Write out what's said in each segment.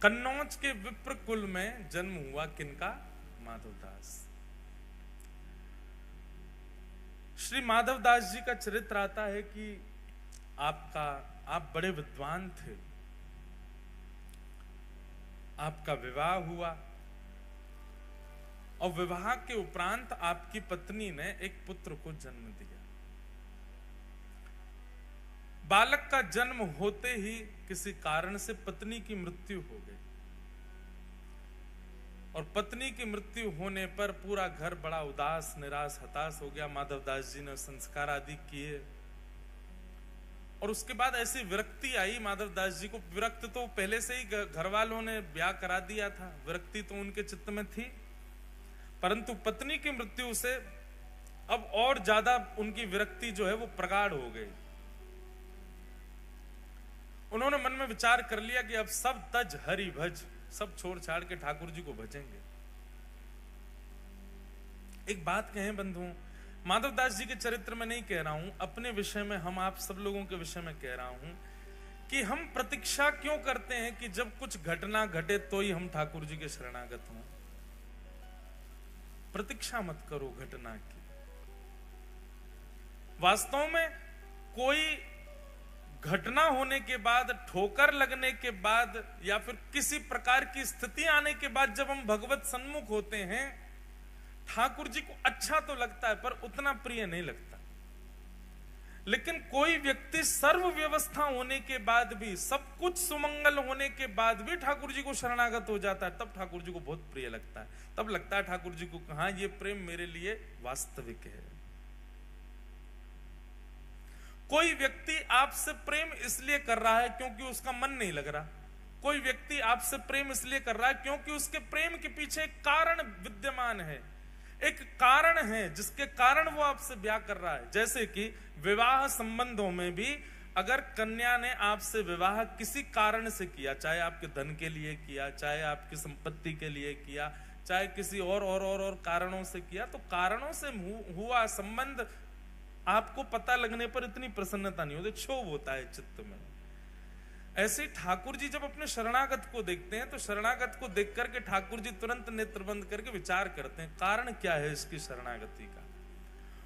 कन्नौज के विप्र कुल में जन्म हुआ किनका? माधवदास। श्री माधवदास जी का चरित्र आता है कि आप बड़े विद्वान थे, आपका विवाह हुआ और विवाह के उपरांत आपकी पत्नी ने एक पुत्र को जन्म दिया। बालक का जन्म होते ही किसी कारण से पत्नी की मृत्यु हो गई और पत्नी की मृत्यु होने पर पूरा घर बड़ा उदास, निराश, हताश हो गया। माधवदास जी ने संस्कार आदि किए और उसके बाद ऐसी विरक्ति आई माधवदास जी को। विरक्त तो पहले से ही घर वालों ने ब्याह करा दिया था, विरक्ति तो उनके चित्त में थी, परंतु पत्नी की मृत्यु से अब और ज्यादा उनकी विरक्ति जो है वो प्रगाढ़ हो गई। उन्होंने मन में विचार कर लिया कि अब सब तज हरि भज, सब छोड़ छाड़ के ठाकुर जी को भजेंगे। एक बात कहें बंधुओं, माधवदास जी के चरित्र में नहीं कह रहा हूं, अपने विषय में, हम आप सब लोगों के विषय में कह रहा हूं कि हम प्रतीक्षा क्यों करते हैं कि जब कुछ घटना घटे तो ही हम ठाकुर जी के शरणागत हों। प्रतीक्षा मत करो घटना की। वास्तव में कोई घटना होने के बाद, ठोकर लगने के बाद या फिर किसी प्रकार की स्थिति आने के बाद जब हम भगवत सन्मुख होते हैं, ठाकुर जी को अच्छा तो लगता है पर उतना प्रिय नहीं लगता। लेकिन कोई व्यक्ति सर्व व्यवस्था होने के बाद भी, सब कुछ सुमंगल होने के बाद भी ठाकुर जी को शरणागत हो जाता है, तब ठाकुर जी को बहुत प्रिय लगता है। तब लगता है ठाकुर जी को, हाँ ये प्रेम मेरे लिए वास्तविक है। कोई व्यक्ति आपसे प्रेम इसलिए कर रहा है क्योंकि उसका मन नहीं लग रहा। कोई व्यक्ति आपसे प्रेम इसलिए कर रहा है क्योंकि उसके प्रेम के पीछे एक कारण विद्यमान है, एक कारण है जिसके कारण वो आपसे ब्याह कर रहा है। जैसे कि विवाह संबंधों में भी अगर कन्या ने आपसे विवाह किसी कारण से किया, चाहे आपके धन के लिए किया, चाहे आपकी संपत्ति के लिए किया, चाहे किसी और कारणों से किया, तो कारणों से हुआ संबंध आपको पता लगने पर इतनी प्रसन्नता नहीं होती, क्षोभ होता है चित्त में। ऐसे ठाकुर जी जब अपने शरणागत को देखते हैं तो शरणागत को देख करके ठाकुर जी तुरंत नेत्र बंद करके विचार करते हैं कारण क्या है इसकी शरणागति का।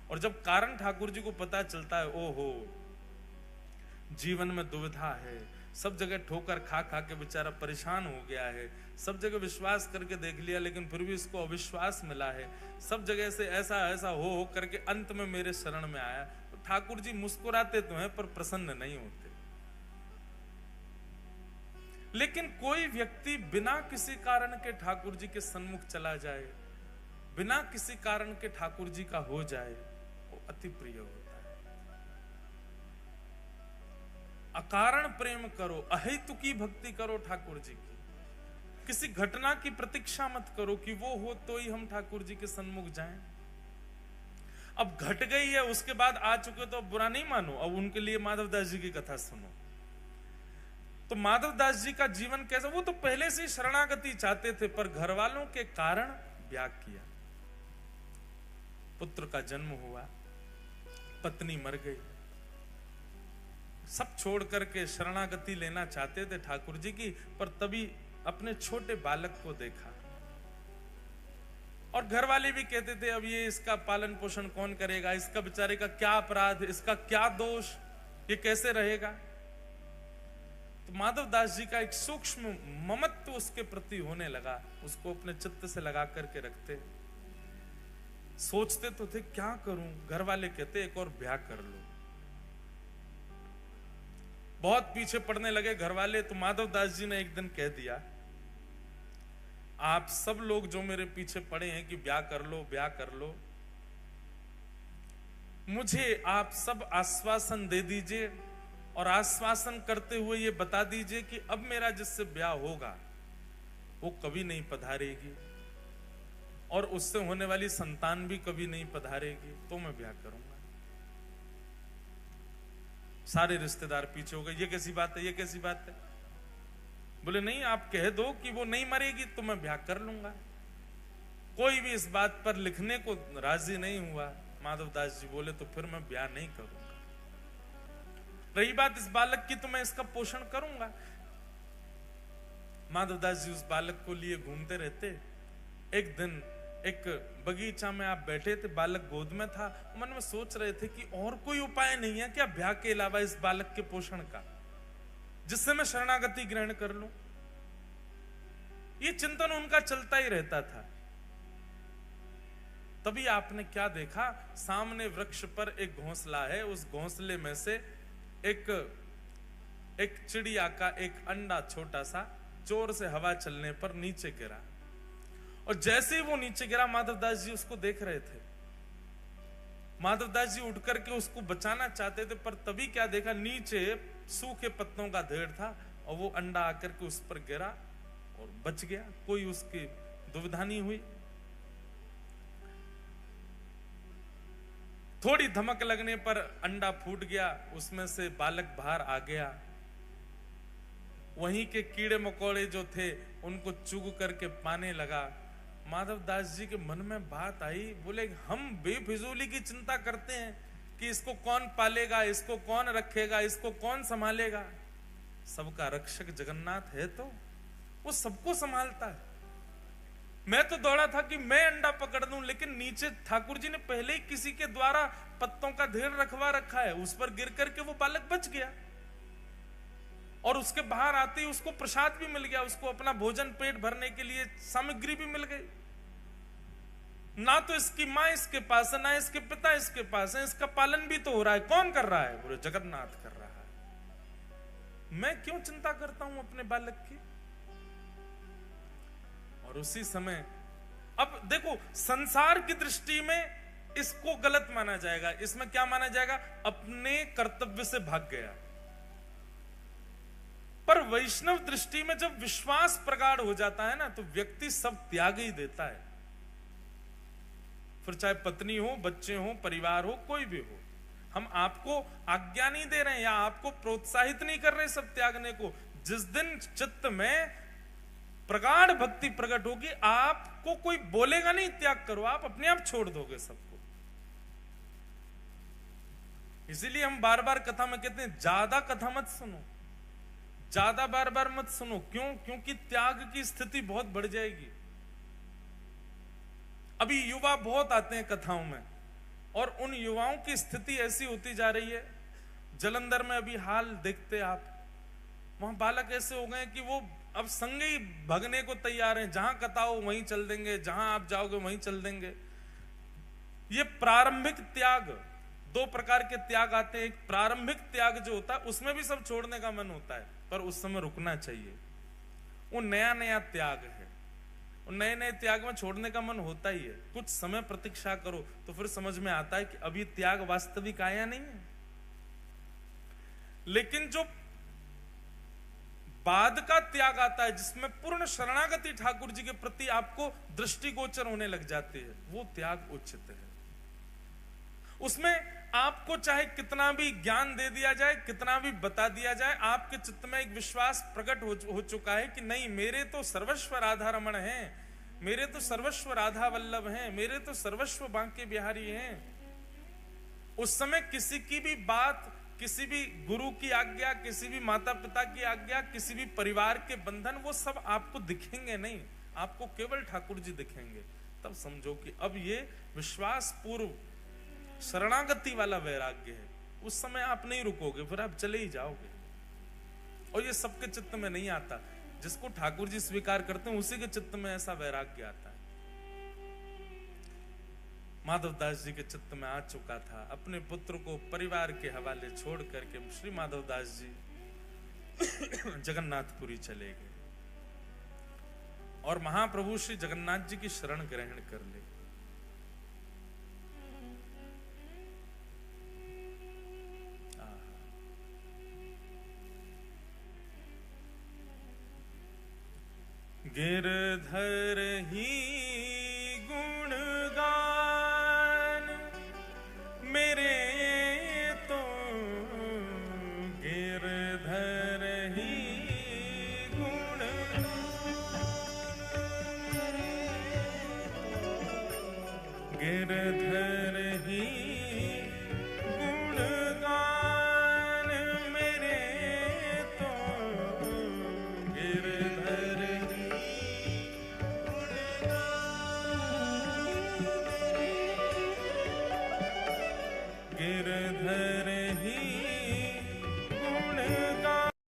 और जब कारण ठाकुर जी को पता चलता है, ओहो जीवन में दुविधा है, सब जगह ठोकर खा खा के बेचारा परेशान हो गया है, सब जगह विश्वास करके देख लिया लेकिन फिर भी इसको अविश्वास मिला है, सब जगह से ऐसा हो करके अंत में मेरे शरण में आया, तो ठाकुर जी मुस्कुराते तो हैं पर प्रसन्न नहीं होते। लेकिन कोई व्यक्ति बिना किसी कारण के ठाकुर जी के सन्मुख चला जाए, बिना किसी कारण के ठाकुर जी का हो जाए, वो अति प्रिय होता है। अकारण प्रेम करो, अहेतुकी भक्ति करो ठाकुर जी की। किसी घटना की प्रतीक्षा मत करो कि वो हो तो ही हम ठाकुर जी के सन्मुख जाएं। अब घट गई है, उसके बाद आ चुके तो बुरा नहीं मानो, अब उनके लिए माधवदास जी की कथा सुनो। तो माधवदास जी का जीवन कैसा, वो तो पहले से शरणागति चाहते थे पर घर वालों के कारण ब्याह किया। पुत्र का जन्म हुआ, पत्नी मर गई, सब छोड़ करके शरणागति लेना चाहते थे ठाकुर जी की, पर तभी अपने छोटे बालक को देखा और घर वाले भी कहते थे अब ये इसका पालन पोषण कौन करेगा, इसका बेचारे का क्या अपराध, इसका क्या दोष, ये कैसे रहेगा। तो माधवदास जी का एक सूक्ष्म ममत्व उसके प्रति होने लगा, उसको अपने चित्त से लगा करके रखते। सोचते तो थे क्या करूं, घर वाले कहते एक और ब्याह कर लो। बहुत पीछे पड़ने लगे घर वाले, तो माधवदास जी ने एक दिन कह दिया, आप सब लोग जो मेरे पीछे पड़े हैं कि ब्याह कर लो ब्याह कर लो, मुझे आप सब आश्वासन दे दीजिए और आश्वासन करते हुए ये बता दीजिए कि अब मेरा जिससे ब्याह होगा वो कभी नहीं पधारेगी और उससे होने वाली संतान भी कभी नहीं पधारेगी, तो मैं ब्याह करूंगा। सारे रिश्तेदार पीछे हो गए, ये कैसी बात है, ये कैसी बात है। बोले नहीं, आप कह दो कि वो नहीं मरेगी तो मैं ब्याह कर लूंगा। कोई भी इस बात पर लिखने को राजी नहीं हुआ। माधवदास जी बोले तो फिर मैं ब्याह नहीं करूंगा। रही बात इस बालक की, तो मैं इसका पोषण करूंगा। माधवदास जी उस बालक को लिए घूमते रहते। एक दिन एक बगीचा में आप बैठे थे, बालक गोद में था, मन में सोच रहे थे कि और कोई उपाय नहीं है क्या ब्याह के अलावा इस बालक के पोषण का, जिससे मैं शरणागति ग्रहण कर लूं। ये चिंतन उनका चलता ही रहता था। तभी आपने क्या देखा, सामने वृक्ष पर एक घोंसला है, उस घोंसले में से एक चिड़िया का एक अंडा छोटा सा जोर से हवा चलने पर नीचे गिरा, और जैसे ही वो नीचे गिरा माधवदास जी उसको देख रहे थे। माधवदास जी उठ करके उसको बचाना चाहते थे, पर तभी क्या देखा, नीचे सूखे पत्तों का ढेर था और वो अंडा आकर के उस पर गिरा और बच गया। कोई उसकी दुविधा नहीं हुई। थोड़ी धमक लगने पर अंडा फूट गया, उसमें से बालक बाहर आ गया। वहीं के कीड़े मकोड़े जो थे उनको चुग करके पाने लगा। माधवदास जी के मन में बात आई, बोले हम बेफिजूली की चिंता करते हैं कि इसको कौन पालेगा, इसको कौन रखेगा, इसको कौन संभालेगा। सबका रक्षक जगन्नाथ है तो वो सबको संभालता है। मैं तो दौड़ा था कि मैं अंडा पकड़ दूं, लेकिन नीचे ठाकुर जी ने पहले ही किसी के द्वारा पत्तों का ढेर रखवा रखा है, उस पर गिर करके वो बालक बच गया। और उसके बाहर आते ही उसको प्रसाद भी मिल गया, उसको अपना भोजन पेट भरने के लिए सामग्री भी मिल गई। ना तो इसकी मां इसके पास है, ना इसके पिता इसके पास है, इसका पालन भी तो हो रहा है। कौन कर रहा है? बोले जगन्नाथ कर रहा है। मैं क्यों चिंता करता हूं अपने बालक की? और उसी समय अब देखो, संसार की दृष्टि में इसको गलत माना जाएगा। इसमें क्या माना जाएगा? अपने कर्तव्य से भाग गया। पर वैष्णव दृष्टि में जब विश्वास प्रगाढ़ हो जाता है ना, तो व्यक्ति सब त्याग ही देता है। फिर चाहे पत्नी हो, बच्चे हो, परिवार हो, कोई भी हो। हम आपको आज्ञा नहीं दे रहे हैं या आपको प्रोत्साहित नहीं कर रहे सब त्यागने को। जिस दिन चित्त में प्रगाढ़ भक्ति प्रकट होगी, आपको कोई बोलेगा नहीं त्याग करो, आप अपने आप छोड़ दोगे सबको। इसीलिए हम बार बार कथा में कहते हैं, ज्यादा कथा मत सुनो, ज्यादा बार बार मत सुनो। क्यों? क्योंकि त्याग की स्थिति बहुत बढ़ जाएगी। अभी युवा बहुत आते हैं कथाओं में, और उन युवाओं की स्थिति ऐसी होती जा रही है। जलंधर में अभी हाल देखते आप, वहां बालक ऐसे हो गए कि वो अब संग ही भगने को तैयार हैं। जहां कथा हो वहीं चल देंगे, जहां आप जाओगे वहीं चल देंगे। ये प्रारंभिक त्याग, दो प्रकार के त्याग आते हैं। एक प्रारंभिक त्याग जो होता है, उसमें भी सब छोड़ने का मन होता है, पर उस समय रुकना चाहिए। वो नया नया त्याग है, नए नए त्याग में छोड़ने का मन होता ही है। कुछ समय प्रतीक्षा करो तो फिर समझ में आता है कि अभी त्याग वास्तविक आया नहीं है। लेकिन जो बाद का त्याग आता है, जिसमें पूर्ण शरणागति ठाकुर जी के प्रति आपको दृष्टिगोचर होने लग जाती है, वो त्याग उचित है। उसमें आपको चाहे कितना भी ज्ञान दे दिया जाए, कितना भी बता दिया जाए, आपके चित्त में एक विश्वास प्रकट हो चुका है कि नहीं, मेरे तो सर्वस्व राधा रमण हैं, मेरे तो सर्वस्व राधा वल्लभ हैं, मेरे तो सर्वस्व बांके बिहारी हैं। उस समय किसी की भी बात, किसी भी गुरु की आज्ञा, किसी भी माता पिता की आज्ञा, किसी भी परिवार के बंधन, वो सब आपको दिखेंगे नहीं, आपको केवल ठाकुर जी दिखेंगे। तब समझो कि अब ये विश्वास पूर्व शरणागति वाला वैराग्य है। उस समय आप नहीं रुकोगे, फिर आप चले ही जाओगे। और ये सबके चित्त में नहीं आता। जिसको ठाकुर जी स्वीकार करते हैं उसी के चित्त में ऐसा वैराग्य आता है। माधवदास जी के चित्त में आ चुका था। अपने पुत्र को परिवार के हवाले छोड़ करके श्री माधवदास जी जगन्नाथपुरी चले गए और महाप्रभु श्री जगन्नाथ जी की शरण ग्रहण कर ले। गिरधर ही गुणगान मेरे तो, गिरधर ही गुणगान, गिरधर